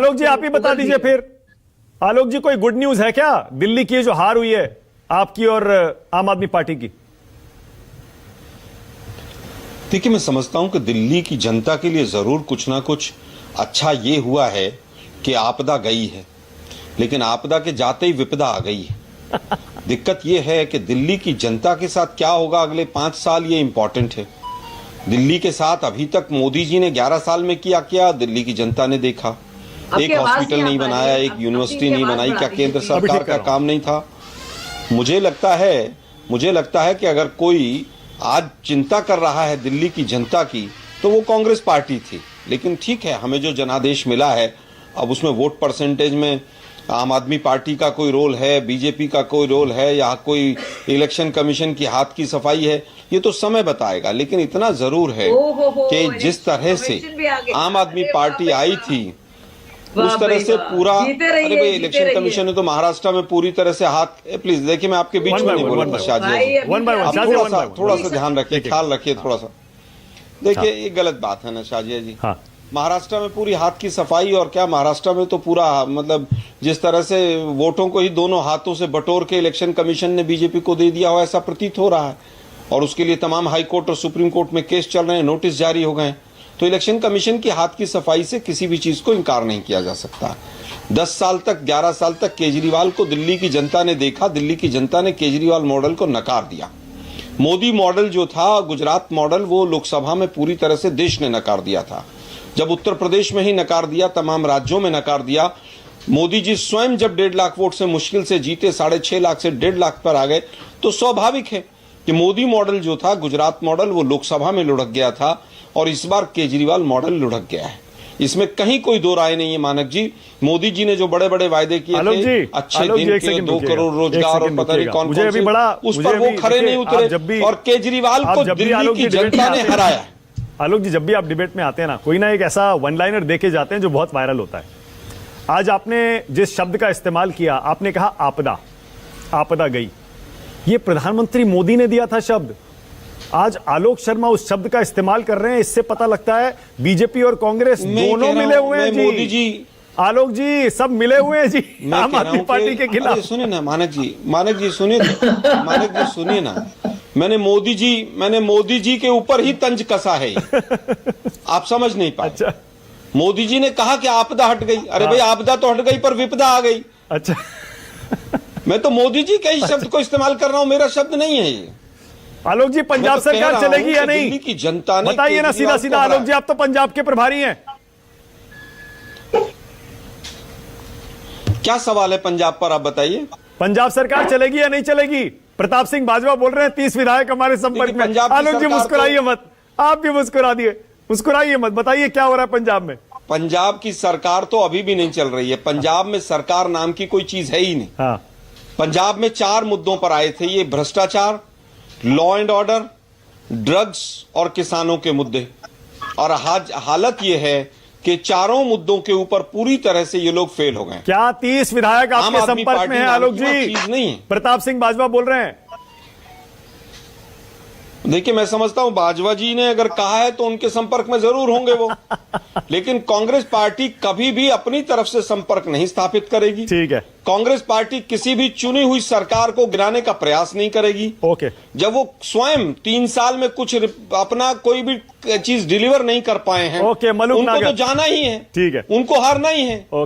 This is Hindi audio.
आलोक जी आप ही बता दीजिए फिर। आलोक जी कोई गुड न्यूज है क्या दिल्ली की जो हार हुई है आपकी और आम आदमी पार्टी की? देखिए, मैं समझता हूं कि दिल्ली की जनता के लिए जरूर कुछ ना कुछ अच्छा ये हुआ है कि आपदा गई है, लेकिन आपदा के जाते ही विपदा आ गई है। दिक्कत ये है कि दिल्ली की जनता के साथ क्या होगा अगले 5 साल, ये इंपॉर्टेंट है। दिल्ली के साथ अभी तक मोदी जी ने 11 साल में किया क्या, दिल्ली की जनता ने देखा। एक हॉस्पिटल नहीं बनाया, एक यूनिवर्सिटी नहीं बनाई, क्या केंद्र सरकार का काम नहीं था? मुझे लगता है कि अगर कोई आज चिंता कर रहा है दिल्ली की जनता की तो वो कांग्रेस पार्टी थी। लेकिन ठीक है, हमें जो जनादेश मिला है, अब उसमें वोट परसेंटेज में आम आदमी पार्टी का कोई रोल है, बीजेपी का कोई रोल है, या कोई इलेक्शन कमीशन की हाथ की सफाई है, ये तो समय बताएगा। लेकिन इतना जरूर है कि जिस तरह से आम आदमी पार्टी आई थी उस तरह से पूरा, अरे भाई इलेक्शन कमीशन ने तो महाराष्ट्र में पूरी तरह से हाथ, प्लीज देखिए मैं आपके बीच में नहीं बोला शाजिया, थोड़ा सा ध्यान रखिए, ख्याल रखिए थोड़ा सा। देखिए ये गलत बात है ना शाजिया जी। महाराष्ट्र में पूरी हाथ की सफाई, और क्या महाराष्ट्र में तो पूरा, मतलब जिस तरह से वोटों को ही दोनों हाथों से बटोर के इलेक्शन कमीशन ने बीजेपी को दे दिया हो ऐसा प्रतीत हो रहा है, और उसके लिए तमाम हाई कोर्ट और सुप्रीम कोर्ट में केस चल रहे हैं, नोटिस जारी हो गए। तो इलेक्शन कमीशन की हाथ की सफाई से किसी भी चीज को इनकार नहीं किया जा सकता। 10 साल तक, 11 साल तक केजरीवाल को दिल्ली की जनता ने देखा, दिल्ली की जनता ने केजरीवाल मॉडल को नकार दिया। मोदी मॉडल जो था, गुजरात मॉडल, वो लोकसभा में पूरी तरह से देश ने नकार दिया था। जब उत्तर प्रदेश में ही नकार दिया, तमाम राज्यों में नकार दिया। मोदी जी स्वयं जब 1.5 लाख वोट से मुश्किल से जीते, 6.5 लाख से 1.5 लाख पर आ गए, तो स्वाभाविक है कि मोदी मॉडल जो था, गुजरात मॉडल, वो लोकसभा में लुढ़क गया था, और इस बार केजरीवाल मॉडल लुढ़क गया है। इसमें कहीं कोई दो राय नहीं है मानक जी। मोदी जी ने जो बड़े बड़े वायदे किए थे, अच्छे दिन के 2 करोड़ रोजगार और पता नहीं कौन कौन से, उस पर वो खरे नहीं उतरे, और केजरीवाल को दिल्ली की जनता ने हराया। आलोक जी, जब भी आप डिबेट में आते हैं ना, कोई ना एक ऐसा वन लाइनर देके जाते हैं जो बहुत वायरल होता है। आज आपने जिस शब्द का इस्तेमाल किया, आपने कहा आपदा, आपदा गई। ये प्रधानमंत्री मोदी ने दिया था शब्द। आज आलोक शर्मा उस शब्द का इस्तेमाल कर रहे हैं। इससे पता लगता है बीजेपी और कांग्रेस दोनों मिले हुए हैं जी। मोदी जी, आलोक जी, सब मिले हुए हैं जी आम आदमी पार्टी के खिलाफ। सुनिए ना मानक जी सुनिए, मानक जी सुनिए ना, मैंने मोदी जी के ऊपर ही तंज कसा है। आप समझ नहीं पाए। अच्छा। मोदी जी ने कहा कि आपदा हट गई। अरे भाई आपदा तो हट गई पर विपदा आ गई। अच्छा। मैं तो मोदी जी के ही शब्द को इस्तेमाल कर रहा हूं, मेरा शब्द नहीं है ये। आलोक जी, पंजाब तो सरकार चलेगी या नहीं? दिल्ली की जनता ने बताइए ना सीधा सीधा। आलोक जी, आप तो पंजाब के प्रभारी हैं। क्या सवाल है पंजाब पर, आप बताइए। पंजाब सरकार चलेगी या नहीं चलेगी? प्रताप सिंह बाजवा बोल रहे हैं, 30 विधायक हमारे संपर्क में। आलोक जी मुस्कुराइए मत, आप भी मुस्कुरा दिए, मुस्कुराइए मत, बताइए क्या हो रहा है पंजाब में? पंजाब की सरकार तो अभी भी नहीं चल रही है। पंजाब में सरकार नाम की कोई चीज है ही नहीं। हाँ। पंजाब में 4 मुद्दों पर आए थे ये: भ्रष्टाचार, लॉ एंड ऑर्डर, ड्रग्स और किसानों के मुद्दे। और हालत ये है कि चारों मुद्दों के ऊपर पूरी तरह से ये लोग फेल हो गए। क्या 30 विधायक आपके संपर्क में हैं आलोक जी? चीज नहीं है। प्रताप सिंह बाजवा बोल रहे हैं। देखिए, मैं समझता हूं बाजवा जी ने अगर कहा है तो उनके संपर्क में जरूर होंगे वो। लेकिन कांग्रेस पार्टी कभी भी अपनी तरफ से संपर्क नहीं स्थापित करेगी। ठीक है। कांग्रेस पार्टी किसी भी चुनी हुई सरकार को गिराने का प्रयास नहीं करेगी। ओके। जब वो स्वयं 3 साल में कुछ अपना कोई भी चीज डिलीवर नहीं कर पाए हैं, ओके, मलूक उनको नागर, तो जाना ही है। ठीक है, उनको हारना ही है।